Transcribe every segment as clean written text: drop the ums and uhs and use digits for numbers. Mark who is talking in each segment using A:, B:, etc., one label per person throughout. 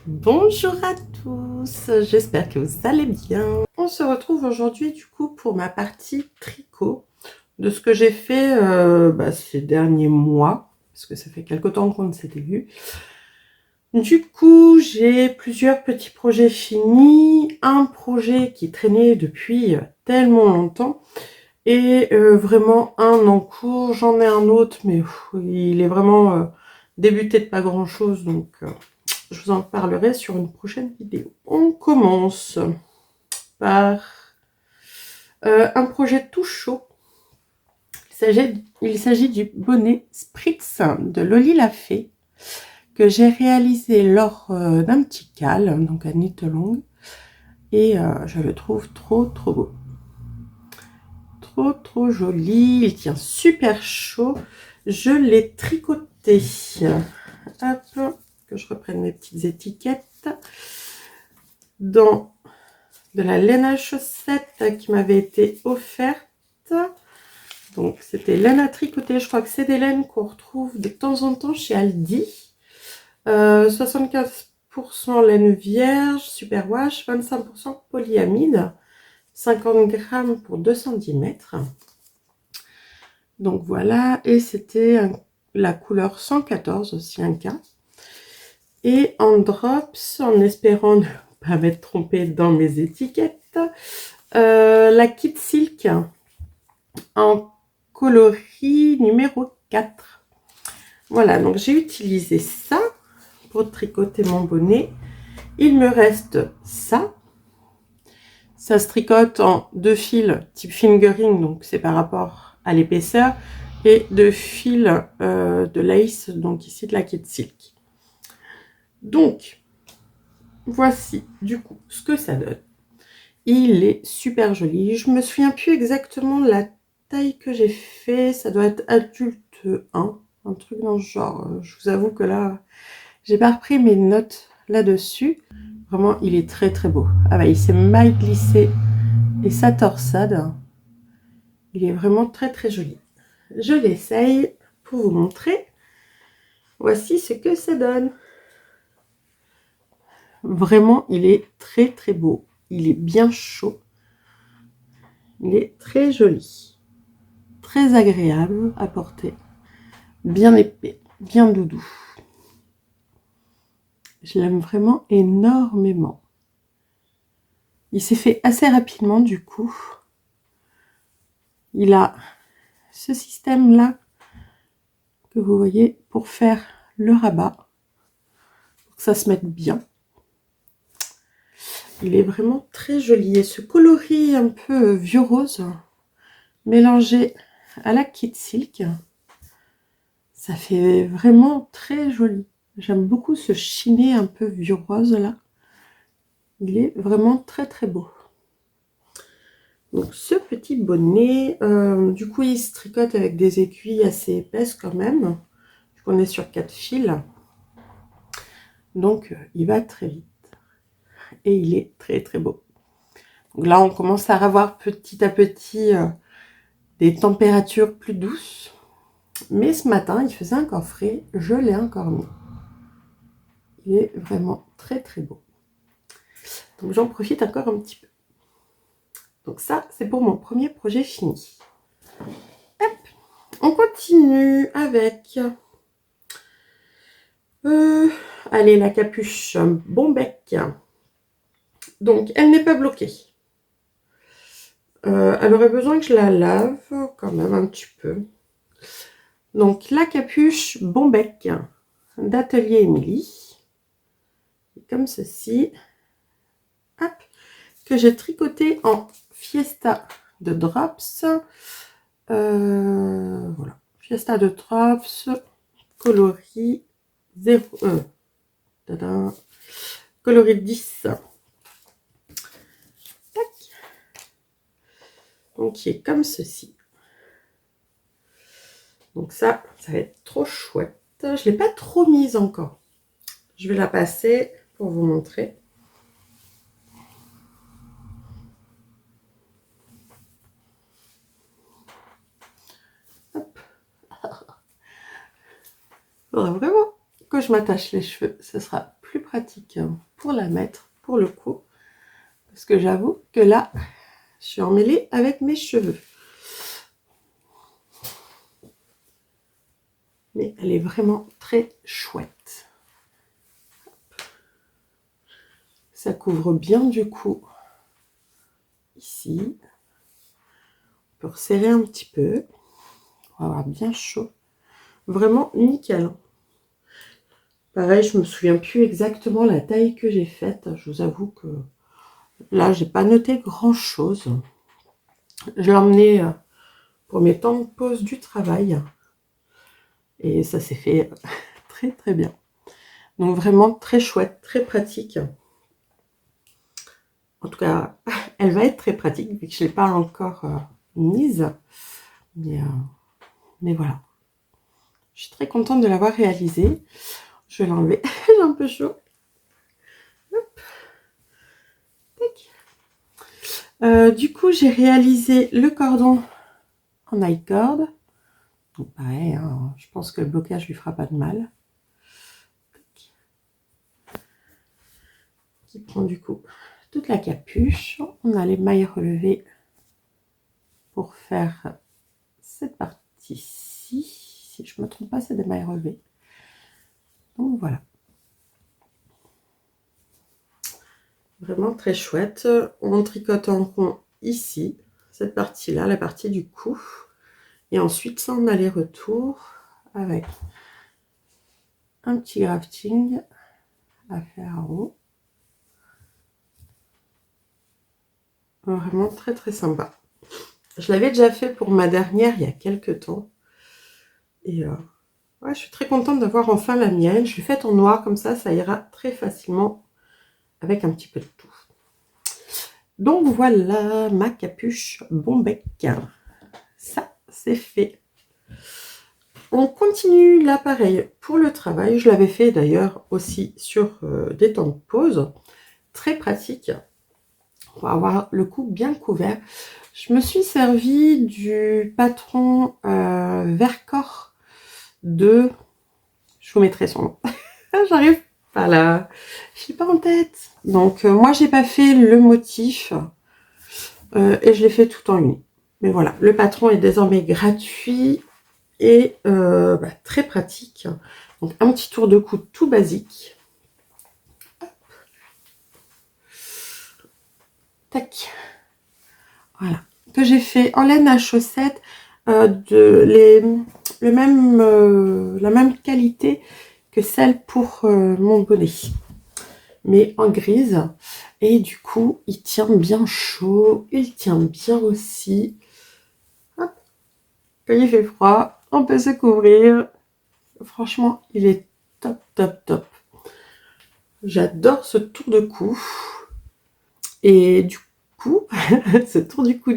A: Bonjour à tous, j'espère que vous allez bien. On se retrouve aujourd'hui du coup pour ma partie tricot de ce que j'ai fait ces derniers mois, parce que ça fait quelque temps qu'on ne s'était vu. Du coup, j'ai plusieurs petits projets finis, un projet qui traînait depuis tellement longtemps et vraiment un en cours. J'en ai un autre, mais il est vraiment débuté de pas grand chose, donc je vous en parlerai sur une prochaine vidéo. On commence par un projet tout chaud. Il s'agit du bonnet Spritz de Loli la Fée que j'ai réalisé lors d'un petit cal, donc à Nittelong, et je le trouve trop beau. Trop joli, il tient super chaud. Je l'ai tricoté. Hop, que je reprenne mes petites étiquettes. Dans de la laine à chaussettes qui m'avait été offerte. Donc c'était laine à tricoter, je crois que c'est des laines qu'on retrouve de temps en temps chez Aldi. 75% laine vierge, superwash, 25% polyamide, 50 grammes pour 2 cm. Donc voilà, et c'était la couleur 114 aussi, un cas. Et en drops, en espérant ne pas m'être trompée dans mes étiquettes, la Kit Silk en coloris numéro 4. Voilà, donc j'ai utilisé ça pour tricoter mon bonnet. Il me reste ça. Ça se tricote en 2 fils type fingering, donc c'est par rapport à l'épaisseur, et 2 fils de lace, donc ici de la Kit Silk. Donc, voici du coup ce que ça donne. Il est super joli. Je me souviens plus exactement de la taille que j'ai fait. Ça doit être adulte 1, un truc dans ce genre. Je vous avoue que là, j'ai pas repris mes notes là-dessus. Vraiment, il est très beau. Ah bah, il s'est mal glissé et sa torsade. Il est vraiment très joli. Je l'essaye pour vous montrer. Voici ce que ça donne. Vraiment, il est très beau. Il est bien chaud. Il est très joli. Très agréable à porter. Bien épais, bien doudou. Je l'aime vraiment énormément. Il s'est fait assez rapidement du coup. Il a ce système-là que vous voyez pour faire le rabat. Pour que ça se mette bien. Il est vraiment très joli. Et ce coloris un peu vieux rose mélangé à la Kit Silk, ça fait vraiment très joli. J'aime beaucoup ce chiné un peu vieux rose là. Il est vraiment très beau. Donc ce petit bonnet, du coup il se tricote avec des aiguilles assez épaisses quand même. On est sur 4 fils. Donc il va très vite. Et il est très beau. Donc là on commence à avoir petit à petit des températures plus douces. Mais ce matin il faisait encore frais, je l'ai encore mis. Il est vraiment très beau. Donc j'en profite encore un petit peu. Donc ça c'est pour mon premier projet fini. Hop, on continue avec allez, la capuche Bombec. Donc elle n'est pas bloquée. Elle aurait besoin que je la lave quand même un petit peu. Donc la capuche Bombec d'Atelier Émilie, comme ceci. Hop, que j'ai tricoté en Fiesta de Drops. Voilà, Fiesta de Drops, coloris 0, coloris 10. Tac. Donc qui est comme ceci. Donc ça va être trop chouette. Je ne l'ai pas trop mise encore. Je vais la passer pour vous montrer. Hop. Faudra vraiment que je m'attache les cheveux. Ce sera plus pratique pour la mettre pour le coup. Parce que j'avoue que là, je suis emmêlée avec mes cheveux. Mais elle est vraiment très chouette. Ça couvre bien du coup ici. On peut resserrer un petit peu. On va avoir bien chaud. Vraiment nickel. Pareil, je me souviens plus exactement la taille que j'ai faite. Je vous avoue que là, j'ai pas noté grand chose. Je l'ai emmené pour mes temps de pause du travail. Et ça s'est fait très très bien. Donc vraiment très chouette, très pratique. En tout cas, elle va être très pratique vu que je ne l'ai pas encore mise. Mais voilà. Je suis très contente de l'avoir réalisée. Je vais l'enlever. J'ai un peu chaud. Hop. Du coup, j'ai réalisé le cordon en I-cord. Donc pareil, hein, je pense que le blocage lui fera pas de mal. Qui prend du coup toute la capuche. On a les mailles relevées pour faire cette partie-ci. Si je me trompe pas, c'est des mailles relevées. Donc voilà. Vraiment très chouette. On tricote en rond ici, cette partie-là, la partie du cou. Et ensuite, ça en aller-retour avec un petit grafting à faire en haut. Vraiment très très sympa. Je l'avais déjà fait pour ma dernière il y a quelques temps. Et ouais, je suis très contente d'avoir enfin la mienne. Je l'ai faite en noir, comme ça ira très facilement avec un petit peu de tout. Donc voilà ma capuche Bombec. Ça, c'est fait. On continue l'appareil pour le travail. Je l'avais fait d'ailleurs aussi sur des temps de pause. Très pratique pour avoir le cou bien couvert. Je me suis servi du patron Vercors de... Je vous mettrai son nom. J'arrive pas là. Je suis pas en tête. Donc moi j'ai pas fait le motif et je l'ai fait tout en uni. Mais voilà, le patron est désormais gratuit et très pratique. Donc un petit tour de cou tout basique. Hop. Tac. Voilà. Que j'ai fait en laine à chaussettes la même qualité que celle pour mon bonnet. Mais en grise. Et du coup, il tient bien chaud. Il tient bien aussi. Hop. Quand il fait froid, on peut se couvrir. Franchement, il est top, top, top. J'adore ce tour de cou. Et du coup, ce tour du cou,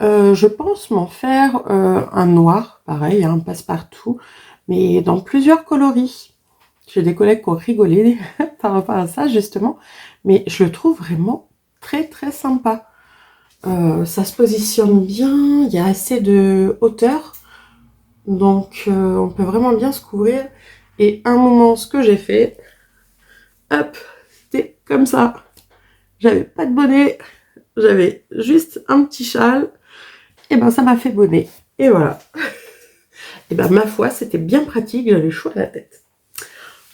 A: je pense m'en faire un noir, pareil, un passe-partout, mais dans plusieurs coloris. J'ai des collègues qui ont rigolé par rapport à ça, justement, mais je le trouve vraiment très, très sympa. Ça se positionne bien, il y a assez de hauteur, donc on peut vraiment bien se couvrir. Et un moment, ce que j'ai fait, hop, c'était comme ça. J'avais pas de bonnet, j'avais juste un petit châle, et ben ça m'a fait bonnet. Et voilà. Et ben ma foi, c'était bien pratique, j'avais chaud à la tête.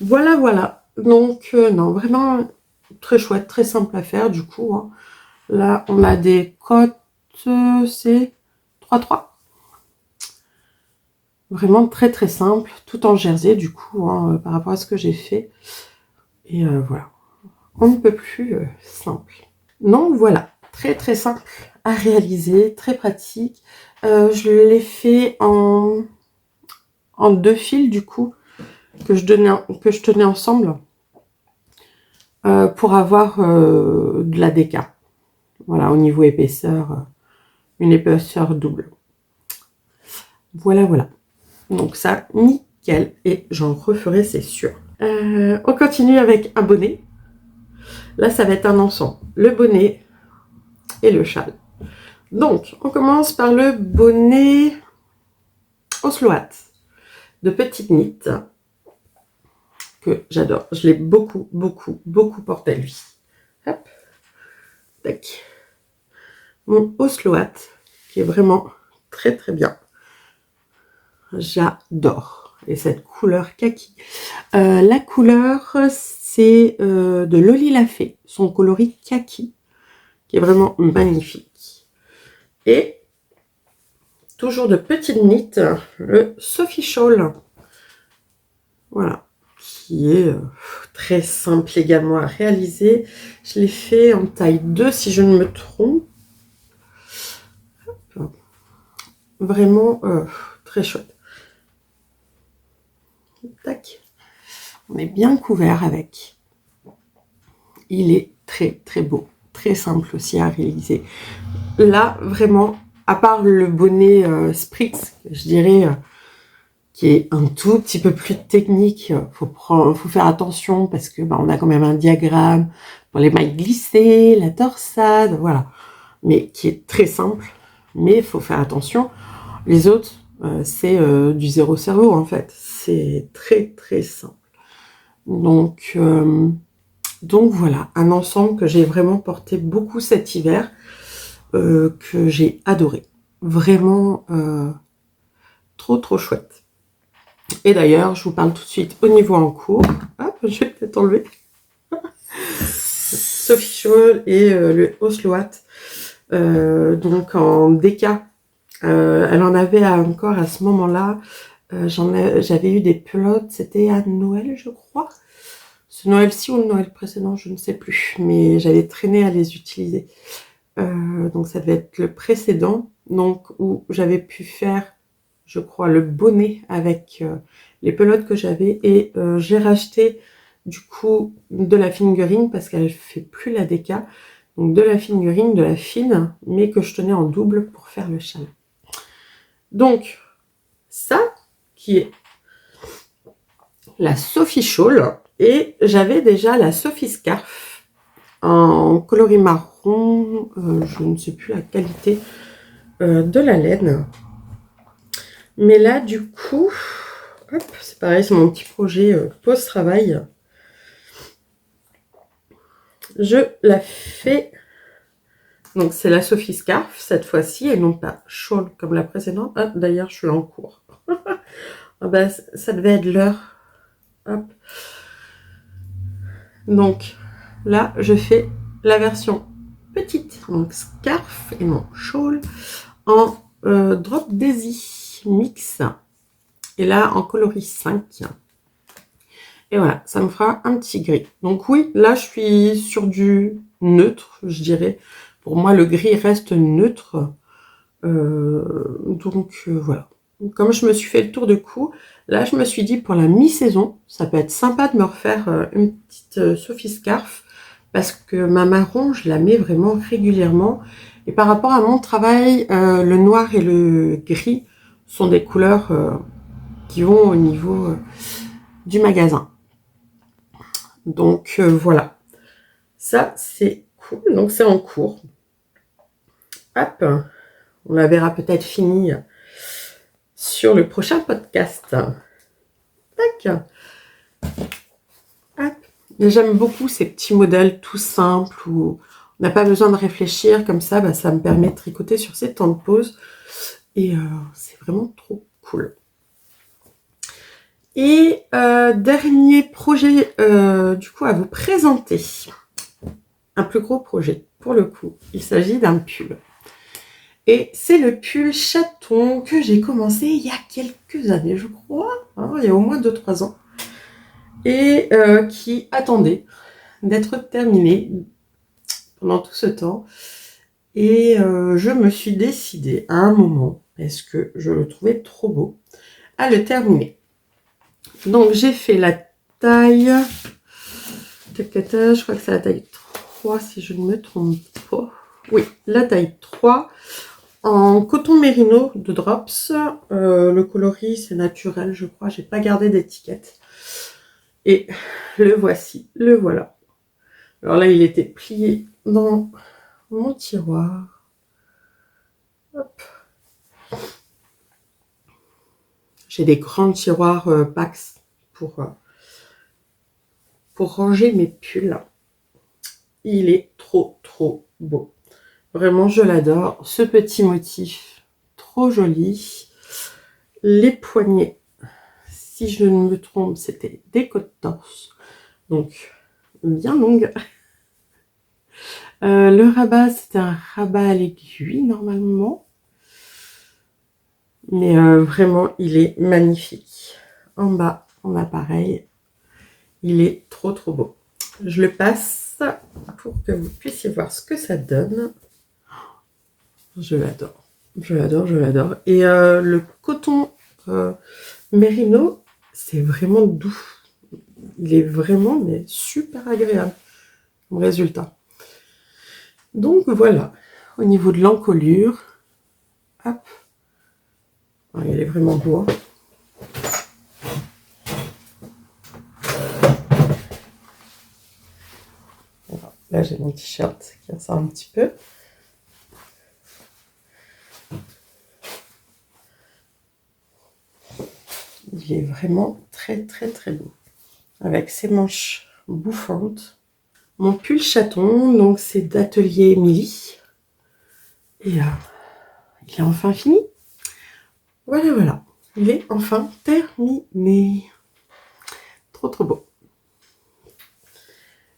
A: Voilà, voilà. Donc non, vraiment très chouette, très simple à faire du coup. Hein. Là, on a des côtes, c'est 3-3. Vraiment très très simple, tout en jersey du coup, hein, par rapport à ce que j'ai fait. Et voilà, on ne peut plus simple. Donc voilà, très très simple à réaliser, très pratique. Je l'ai fait en 2 fils du coup, que je tenais ensemble pour avoir de la déca. Voilà, au niveau épaisseur, une épaisseur double. Voilà, voilà. Donc ça, nickel. Et j'en referai, c'est sûr. On continue avec un bonnet. Là, ça va être un ensemble. Le bonnet et le châle. Donc, on commence par le bonnet Osloat de Petite Knit. que j'adore. Je l'ai beaucoup, beaucoup, beaucoup porté lui. Hop, tac. Mon Osloat, qui est vraiment très, très bien. J'adore. Et cette couleur kaki. La couleur, c'est de Loli Lafay, son coloris kaki, qui est vraiment magnifique. Et toujours de petite knit, le Sophie Shawl. Voilà, qui est très simple également à réaliser. Je l'ai fait en taille 2 si je ne me trompe. Vraiment très chouette. Tac. On est bien couvert avec. Il est très très beau, très simple aussi à réaliser. Là, vraiment, à part le bonnet Spritz, je dirais, qui est un tout petit peu plus technique, faut faire attention parce que on a quand même un diagramme pour les mailles glissées, la torsade, voilà. Mais qui est très simple, mais il faut faire attention. Les autres, c'est du zéro cerveau en fait. C'est très très simple. Donc voilà, un ensemble que j'ai vraiment porté beaucoup cet hiver, que j'ai adoré. Vraiment trop trop chouette. Et d'ailleurs, je vous parle tout de suite au niveau en cours. Hop, je vais peut-être enlever. Sophie Shawl et le Osloat. Donc en DK. Elle en avait encore à ce moment-là. J'avais eu des pelotes, c'était à Noël, je crois. Ce Noël-ci ou le Noël précédent, je ne sais plus. Mais j'avais traîné à les utiliser. Donc ça devait être le précédent. Donc où j'avais pu faire, je crois, le bonnet avec les pelotes que j'avais. Et j'ai racheté du coup de la fingering parce qu'elle fait plus la DK. Donc de la fingering, de la fine, mais que je tenais en double pour faire le châle. Donc ça qui est la Sophie Shawl. Et j'avais déjà la Sophie Scarf en coloris marron. Je ne sais plus la qualité de la laine. Mais là, du coup, hop, c'est pareil, c'est mon petit projet post-travail. Je la fais. Donc, c'est la Sophie Scarf cette fois-ci et non pas shawl comme la précédente. Ah, d'ailleurs, je suis en cours. Ah ben, ça devait être l'heure. Hop. Donc, là, je fais la version petite. Donc, scarf et mon shawl en Drop Daisy Mix. Et là, en coloris 5. Et voilà, ça me fera un petit gris. Donc oui, là, je suis sur du neutre, je dirais. Pour moi, le gris reste neutre. Voilà. Comme je me suis fait le tour de cou, là, je me suis dit, pour la mi-saison, ça peut être sympa de me refaire une petite Sophie Scarf. Parce que ma marron, je la mets vraiment régulièrement. Et par rapport à mon travail, le noir et le gris sont des couleurs qui vont au niveau du magasin. Donc voilà, ça c'est cool, donc c'est en cours. Hop, on la verra peut-être finie sur le prochain podcast. Tac. Hop. J'aime beaucoup ces petits modèles tout simples où on n'a pas besoin de réfléchir, comme ça, ça me permet de tricoter sur ces temps de pause et c'est vraiment trop cool. Et dernier projet du coup à vous présenter. Un plus gros projet pour le coup. Il s'agit d'un pull. Et c'est le pull chaton que j'ai commencé il y a quelques années, je crois. Hein, il y a au moins 2-3 ans. Et qui attendait d'être terminé pendant tout ce temps. Et je me suis décidée à un moment, parce que je le trouvais trop beau, à le terminer. Donc j'ai fait la taille, je crois que c'est la taille 3 si je ne me trompe pas. Oui, la taille 3 en coton mérino de Drops. Le coloris c'est naturel, je crois, j'ai pas gardé d'étiquette. Et le voici, le voilà. Alors là, il était plié dans mon tiroir. Hop. J'ai des grands tiroirs Pax pour pour ranger mes pulls. Il est trop beau. Vraiment, je l'adore. Ce petit motif, trop joli. Les poignets, si je ne me trompe, c'était des côtes torse. Donc, bien longues. Le rabat, c'était un rabat à l'aiguille, normalement. Mais vraiment, il est magnifique. En bas, on a pareil. Il est trop beau. Je le passe pour que vous puissiez voir ce que ça donne. Je l'adore. Je l'adore. Et le coton mérino, c'est vraiment doux. Il est vraiment mais super agréable comme résultat. Donc voilà, au niveau de l'encolure, hop, il est vraiment beau. Voilà. Là j'ai mon t-shirt qui ressort un petit peu. Il est vraiment très beau. Avec ses manches bouffantes. Mon pull chaton, donc c'est d'Atelier Émilie. Et il est enfin fini. Voilà. Il est enfin terminé. Trop beau.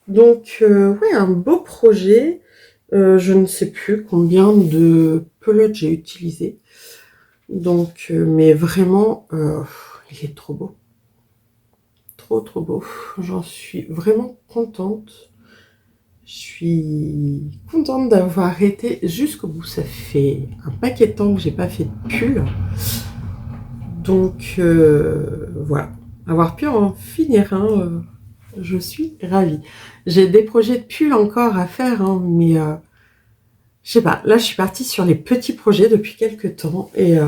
A: Donc, ouais, un beau projet. Je ne sais plus combien de pelotes j'ai utilisé. Donc, mais vraiment, il est trop beau. Trop beau. J'en suis vraiment contente. Je suis contente d'avoir été jusqu'au bout. Ça fait un paquet de temps que j'ai pas fait de pull. Donc, voilà. Avoir pu en finir un, je suis ravie. J'ai des projets de pull encore à faire, hein, mais je sais pas. Là, je suis partie sur les petits projets depuis quelques temps et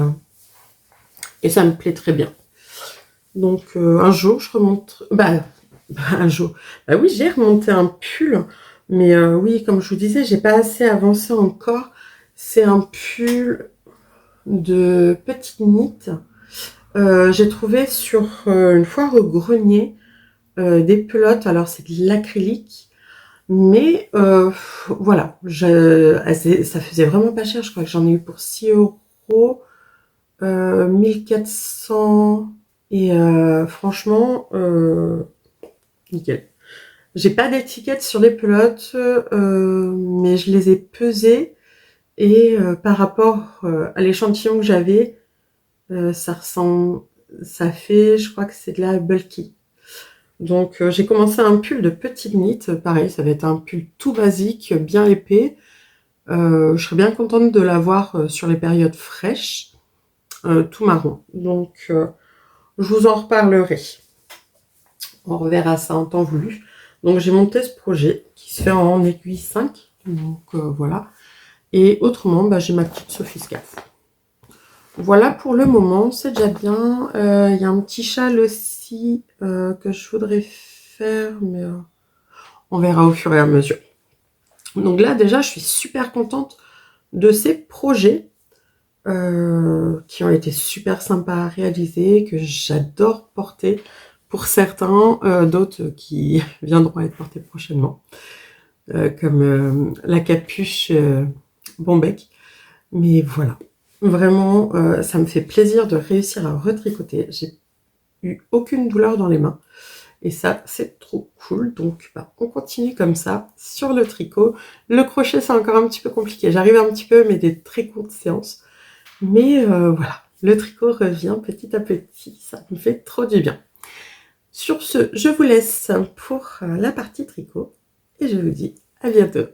A: ça me plaît très bien. Donc, un jour, je remonte... un jour. Bah oui, j'ai remonté un pull. Mais oui, comme je vous disais, j'ai pas assez avancé encore. C'est un pull de petite knit. J'ai trouvé sur une foire au grenier des pelotes. Alors, c'est de l'acrylique. Mais voilà, ça faisait vraiment pas cher. Je crois que j'en ai eu pour 6 €, 1400. Et franchement, nickel. J'ai pas d'étiquette sur les pelotes, mais je les ai pesées. Et par rapport à l'échantillon que j'avais, ça fait, je crois que c'est de la bulky. Donc j'ai commencé un pull de petite knit, pareil, ça va être un pull tout basique, bien épais. Je serais bien contente de l'avoir sur les périodes fraîches, tout marron. Donc je vous en reparlerai. On reverra ça en temps voulu. Donc j'ai monté ce projet qui se fait en aiguille 5. Donc voilà. Et autrement, j'ai ma petite Sophie Scaff. Voilà pour le moment, c'est déjà bien. Il y a un petit châle aussi que je voudrais faire, mais on verra au fur et à mesure. Donc là, déjà, je suis super contente de ces projets qui ont été super sympas à réaliser, que j'adore porter pour certains, d'autres qui viendront être portés prochainement, comme la capuche Bombec. Mais voilà. Vraiment, ça me fait plaisir de réussir à retricoter. J'ai eu aucune douleur dans les mains. Et ça, c'est trop cool. Donc, on continue comme ça sur le tricot. Le crochet, c'est encore un petit peu compliqué. J'arrive un petit peu, mais des très courtes séances. Mais voilà, le tricot revient petit à petit. Ça me fait trop du bien. Sur ce, je vous laisse pour la partie tricot. Et je vous dis à bientôt.